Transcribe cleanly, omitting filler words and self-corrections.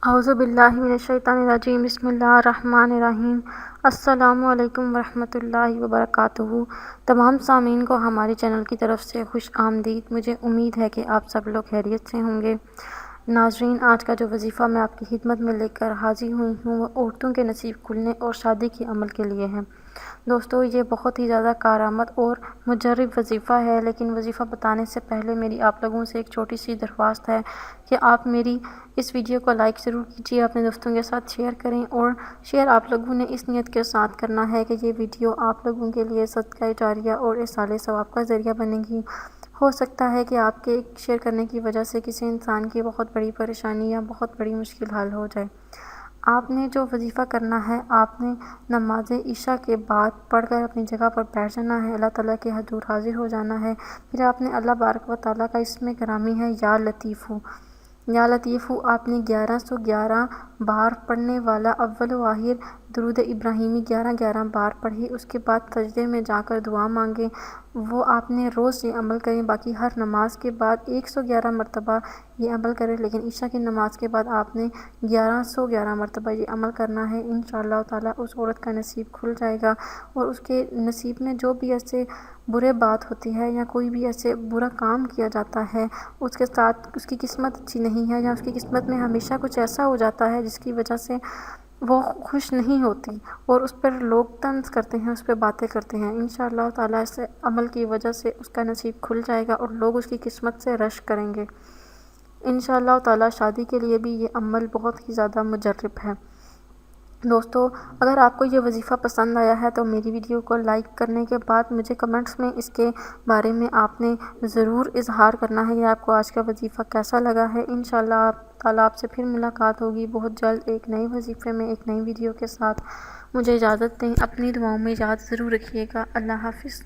اعوذ باللہ من الشیطان الرجیم بسم اللہ الرحمن الرحیم۔ السلام علیکم ورحمۃ اللہ وبرکاتہ۔ تمام سامعین کو ہمارے چینل کی طرف سے خوش آمدید۔ مجھے امید ہے کہ آپ سب لوگ خیریت سے ہوں گے۔ ناظرین، آج کا جو وظیفہ میں آپ کی خدمت میں لے کر حاضر ہوئی ہوں وہ عورتوں کے نصیب کھلنے اور شادی کے عمل کے لیے ہے۔ دوستو، یہ بہت ہی زیادہ کارآمد اور مجرب وظیفہ ہے، لیکن وظیفہ بتانے سے پہلے میری آپ لوگوں سے ایک چھوٹی سی درخواست ہے کہ آپ میری اس ویڈیو کو لائک ضرور کیجیے، اپنے دوستوں کے ساتھ شیئر کریں، اور شیئر آپ لوگوں نے اس نیت کے ساتھ کرنا ہے کہ یہ ویڈیو آپ لوگوں کے لیے صدقہ جاریہ اور اصالہ ثواب کا ذریعہ بنے گی۔ ہو سکتا ہے کہ آپ کے شیئر کرنے کی وجہ سے کسی انسان کی بہت بڑی پریشانی یا بہت بڑی مشکل حل ہو جائے۔ آپ نے جو وظیفہ کرنا ہے، آپ نے نماز عشاء کے بعد پڑھ کر اپنی جگہ پر بیٹھ جانا ہے، اللہ تعالیٰ کے حضور حاضر ہو جانا ہے۔ پھر آپ نے اللہ بارک و تعالیٰ کا اسم گرامی ہے یا لطیفو، یا لطیفو آپ نے 1111 بار پڑھنے والا اول و آخر درود ابراہیمی 11 بار پڑھی۔ اس کے بعد سجدے میں جا کر دعا مانگیں، وہ آپ نے روز یہ عمل کریں۔ باقی ہر نماز کے بعد 111 مرتبہ یہ عمل کریں، لیکن عشاء کی نماز کے بعد آپ نے 1111 مرتبہ یہ عمل کرنا ہے۔ انشاءاللہ تعالیٰ اس عورت کا نصیب کھل جائے گا، اور اس کے نصیب میں جو بھی ایسے برے بات ہوتی ہے یا کوئی بھی ایسے برا کام کیا جاتا ہے، اس کے ساتھ اس کی قسمت اچھی نہیں ہے، یا اس کی قسمت میں ہمیشہ کچھ ایسا ہو جاتا ہے جس کی وجہ سے وہ خوش نہیں ہوتی اور اس پر لوگ طنز کرتے ہیں، اس پہ باتیں کرتے ہیں، انشاءاللہ تعالیٰ اس عمل کی وجہ سے اس کا نصیب کھل جائے گا اور لوگ اس کی قسمت سے رشک کریں گے۔ انشاءاللہ تعالیٰ شادی کے لیے بھی یہ عمل بہت ہی زیادہ مجرب ہے۔ دوستو، اگر آپ کو یہ وظیفہ پسند آیا ہے تو میری ویڈیو کو لائک کرنے کے بعد مجھے کمنٹس میں اس کے بارے میں آپ نے ضرور اظہار کرنا ہے کہ آپ کو آج کا وظیفہ کیسا لگا ہے۔ انشاءاللہ تعالیٰ آپ سے پھر ملاقات ہوگی بہت جلد ایک نئے وظیفے میں، ایک نئی ویڈیو کے ساتھ۔ مجھے اجازت دیں، اپنی دعاؤں میں یاد ضرور رکھیے گا۔ اللہ حافظ۔